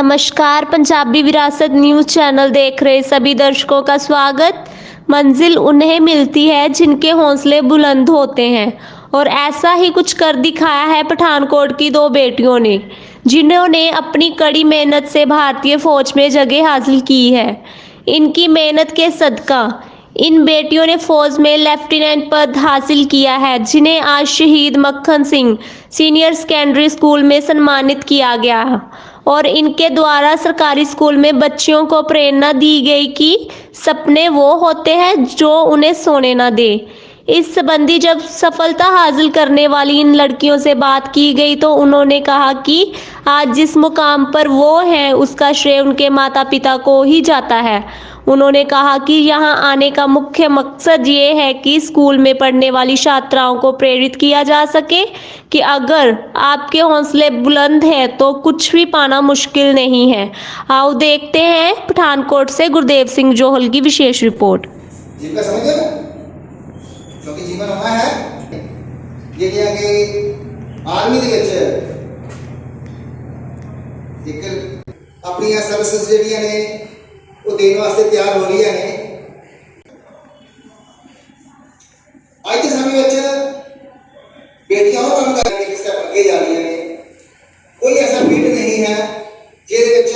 नमस्कार, पंजाबी विरासत news channel देख रहे सभी दर्शकों का स्वागत। मंजिल उन्हें मिलती है जिनके हौसले बुलंद होते हैं, और ऐसा ही कुछ कर दिखाया है पठानकोट की दो बेटियों ने, जिन्होंने अपनी कड़ी मेहनत से भारतीय फौज में जगह हासिल की है। इनकी मेहनत के सदका इन बेटियों ने फौज में लेफ्टिनेंट पद हासिल किया है, जिन्हें आज शहीद मक्खन सिंह सीनियर सेकेंडरी स्कूल में सम्मानित किया गया और इनके द्वारा सरकारी स्कूल में बच्चियों को प्रेरणा दी गई कि सपने वो होते हैं जो उन्हें सोने न दे। इस संबंधी जब सफलता हासिल करने वाली इन लड़कियों से बात की गई तो उन्होंने कहा कि आज जिस मुकाम पर वो हैं उसका श्रेय उनके माता पिता को ही जाता है। उन्होंने कहा कि यहाँ आने का मुख्य मकसद ये है कि स्कूल में पढ़ने वाली छात्राओं को प्रेरित किया जा सके कि अगर आपके हौसले बुलंद हैं तो कुछ भी पाना मुश्किल नहीं है। आओ देखते हैं पठानकोट से गुरदेव सिंह जोहल की विशेष रिपोर्ट। जीवन समझे ना, क्योंकि जीवन होना है ये क्या कि आर्मी ਦੇ ਵਿੱਚ ਇੱਕ ਆਪਣੀਆਂ ਸਰਵਿਸਿਜ਼ ਜਿਹੜੀਆਂ ਨੇ ਉਹ ਦੇਣ ਵਾਸਤੇ ਤਿਆਰ ਹੋ ਰਹੀਆਂ ਨੇ। ਅੱਜ ਦੇ ਸਮੇਂ ਵਿੱਚ ਬੇਟੀਆਂ ਉਹ ਕੰਮ ਕਰਨ ਦੇ ਸਟੈਪ ਅੱਗੇ ਜਾ ਰਹੀਆਂ ਨੇ। ਕੋਈ ਐਸਾ ਫੀਲਡ ਨਹੀਂ ਹੈ ਜਿਹਦੇ ਵਿੱਚ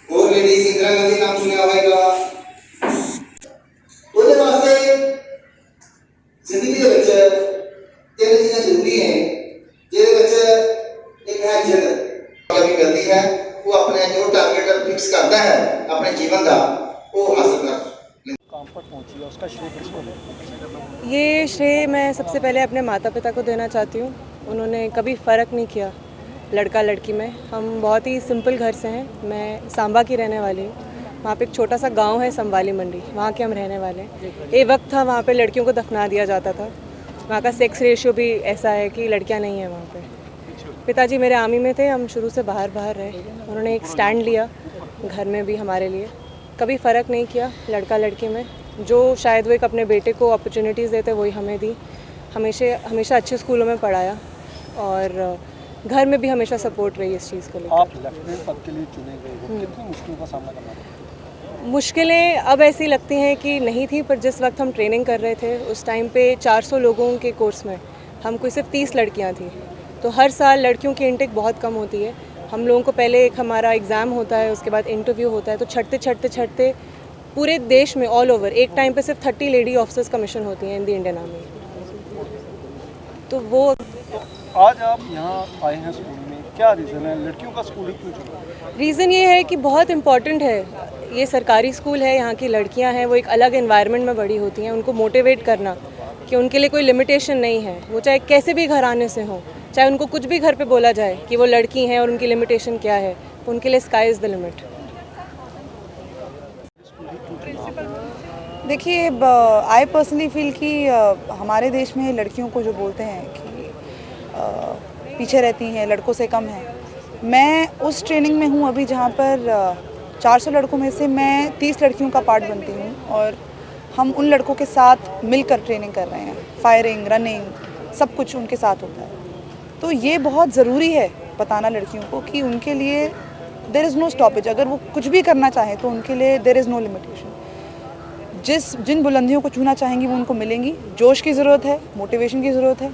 और लेडीज इंदिरा गांधी नाम सुना होगा। ਉਹਦੇ ਵਾਸਤੇ ਜ਼ਿੰਦਗੀ ਦੇ ਵਿੱਚ ਤਿੰਨ ਚੀਜ਼ਾਂ ਜ਼ਰੂਰੀ ਹੈ, ਜਿਹਦੇ ਵਿੱਚ ਇੱਕ ਹੈ ਜਿੱਦ। ਕभी गलती है वो अपने जो टारगेट फिक्स करता है अपने जीवन का वो हासिल कर काम पर पहुंची है, उसका श्रेय किसको दें? ये श्रेय मैं सबसे पहले अपने माता पिता को देना चाहती हूँ। उन्होंने कभी फ़र्क नहीं किया लड़का लड़की में। हम बहुत ही सिंपल घर से हैं। मैं सांबा की रहने वाली हूँ। वहाँ पे एक छोटा सा गांव है संबाली मंडी, वहाँ के हम रहने वाले हैं। एक वक्त था वहाँ पे लड़कियों को दफना दिया जाता था। वहाँ का सेक्स रेशियो भी ऐसा है कि लड़कियाँ नहीं हैं वहाँ पे। पिताजी मेरे आर्मी में थे, हम शुरू से बाहर रहे। उन्होंने एक स्टैंड लिया घर में भी हमारे लिए, कभी फ़र्क नहीं किया लड़का लड़की में। जो शायद वो एक अपने बेटे को अपॉर्चुनिटीज़ देते वही हमें दी। हमेशा अच्छे स्कूलों में पढ़ाया और घर में भी हमेशा सपोर्ट रही इस चीज़ को लेकर। आप लेफ्टिनेंट पद के लिए चुने गए हो, कितनी मुश्किलों का सामना करना पड़ा? मुश्किलें अब ऐसी लगती हैं कि नहीं थी, पर जिस वक्त हम ट्रेनिंग कर रहे थे उस टाइम पे 400 लोगों के कोर्स में हम कोई सिर्फ 30 लड़कियां थी। तो हर साल लड़कियों की इनटेक बहुत कम होती है। हम लोगों को पहले एक हमारा एग्ज़ाम होता है, उसके बाद इंटरव्यू होता है। तो छटते पूरे देश में ऑल ओवर एक टाइम पे सिर्फ 30 लेडी ऑफिसर्स कमीशन होती हैं इन द इंडियन आर्मी। तो वो आज आप यहाँ आए हैं स्कूल में, क्या रीज़न है लड़कियों का स्कूल ही क्यों चुना? रीज़न ये है कि बहुत इम्पॉर्टेंट है, ये सरकारी स्कूल है, यहाँ की लड़कियाँ हैं, वो एक अलग एनवायरनमेंट में बड़ी होती हैं। उनको मोटिवेट करना कि उनके लिए कोई लिमिटेशन नहीं है, वो चाहे कैसे भी घराने से हों, चाहे उनको कुछ भी घर पे बोला जाए कि वो लड़की हैं और उनकी लिमिटेशन क्या है, उनके लिए स्काई इज़ द लिमिट। देखिए, आई पर्सनली फील कि हमारे देश में लड़कियों को जो बोलते हैं कि पीछे रहती हैं, लड़कों से कम हैं। मैं उस ट्रेनिंग में हूँ अभी जहाँ पर 400 लड़कों में से मैं 30 लड़कियों का पार्ट बनती हूँ और हम उन लड़कों के साथ मिलकर ट्रेनिंग कर रहे हैं। फायरिंग, रनिंग, सब कुछ उनके साथ होता है। तो ये बहुत ज़रूरी है बताना लड़कियों को कि उनके लिए देयर इज़ नो स्टॉपेज। अगर वो कुछ भी करना चाहें तो उनके लिए देयर इज़ नो लिमिटेशन। जिन बुलंदियों को छूना चाहेंगी वो उनको मिलेंगी। जोश की ज़रूरत है, मोटिवेशन की ज़रूरत है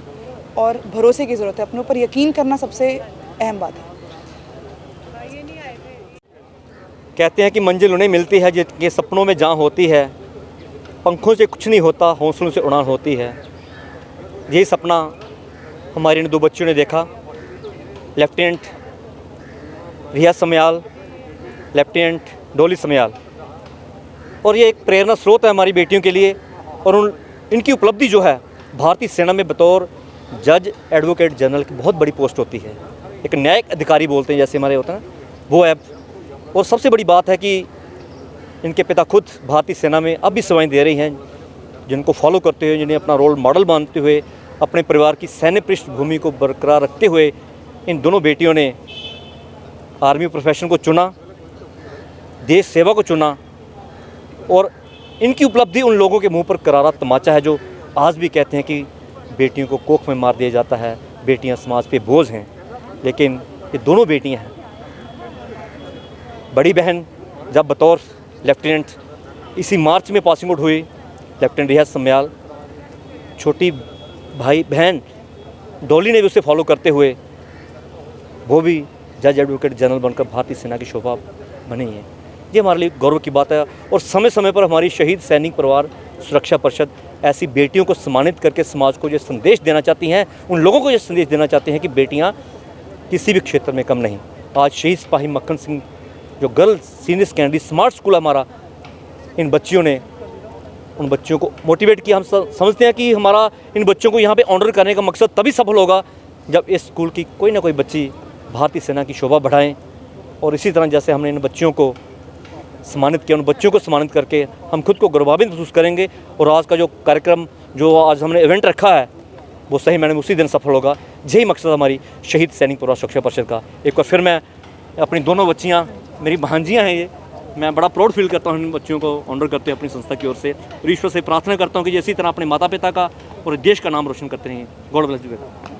और भरोसे की ज़रूरत है। अपने ऊपर यकीन करना सबसे अहम बात है। कहते हैं कि मंजिल उन्हें मिलती है जिनके सपनों में जहाँ होती है। पंखों से कुछ नहीं होता, हौसलों से उड़ान होती है। यही सपना हमारी इन दो बच्चियों ने देखा। लेफ्टिनेंट रिया समयाल, लेफ्टिनेंट डोली समयाल। और ये एक प्रेरणा स्रोत है हमारी बेटियों के लिए। और इनकी उपलब्धि जो है भारतीय सेना में बतौर जज एडवोकेट जनरल की बहुत बड़ी पोस्ट होती है। एक न्यायिक अधिकारी बोलते हैं जैसे हमारे होते हैं, वो है। और सबसे बड़ी बात है कि इनके पिता खुद भारतीय सेना में अब भी सेवाएं दे रही हैं, जिनको फॉलो करते हुए, जिन्हें अपना रोल मॉडल मानते हुए, अपने परिवार की सैन्य पृष्ठभूमि को बरकरार रखते हुए इन दोनों बेटियों ने आर्मी प्रोफेशन को चुना, देश सेवा को चुना। और इनकी उपलब्धि उन लोगों के मुंह पर करारा तमाचा है जो आज भी कहते हैं कि बेटियों को कोख में मार दिया जाता है, बेटियां समाज पे बोझ हैं, लेकिन ये दोनों बेटियां हैं। बड़ी बहन जब बतौर लेफ्टिनेंट इसी मार्च में पासिंग आउट हुई, लेफ्टिनेंट रियाज सम्याल, छोटी भाई बहन डॉली ने भी उसे फॉलो करते हुए वो भी जज एडवोकेट जनरल बनकर भारतीय सेना की शोभा बनी है। ये हमारे लिए गौरव की बात है और समय समय पर हमारी शहीद सैनिक परिवार सुरक्षा परिषद ऐसी बेटियों को सम्मानित करके समाज को ये संदेश देना चाहती हैं, उन लोगों को ये संदेश देना चाहते हैं कि बेटियां किसी भी क्षेत्र में कम नहीं। आज शहीद सिपाही मक्खन सिंह जो girls senior secondary smart school हमारा, इन बच्चियों ने उन बच्चों को मोटिवेट किया। हम समझते हैं कि हमारा इन बच्चों को यहाँ पे ऑनर करने का मकसद तभी सफल होगा जब इस स्कूल की कोई ना कोई बच्ची भारतीय सेना की शोभा बढ़ाएं। और इसी तरह जैसे हमने इन बच्चियों को सम्मानित किया, उन बच्चों को सम्मानित करके हम खुद को गौरवान्वित महसूस करेंगे। और आज का जो कार्यक्रम, जो आज हमने इवेंट रखा है, वो सही मैंने उसी दिन सफल होगा। यही मकसद हमारी शहीद सैनिक परिवार सुरक्षा परिषद का। एक बार फिर मैं अपनी दोनों बच्चियाँ, मेरी भांजियाँ हैं ये, मैं बड़ा प्राउड फील करता हूँ इन बच्चियों को ऑनर करते हैं अपनी संस्था की ओर से। और ईश्वर से प्रार्थना करता हूँ कि इसी तरह अपने माता पिता का और देश का नाम रोशन करते रहें। गॉड ब्लेस यू बेटा।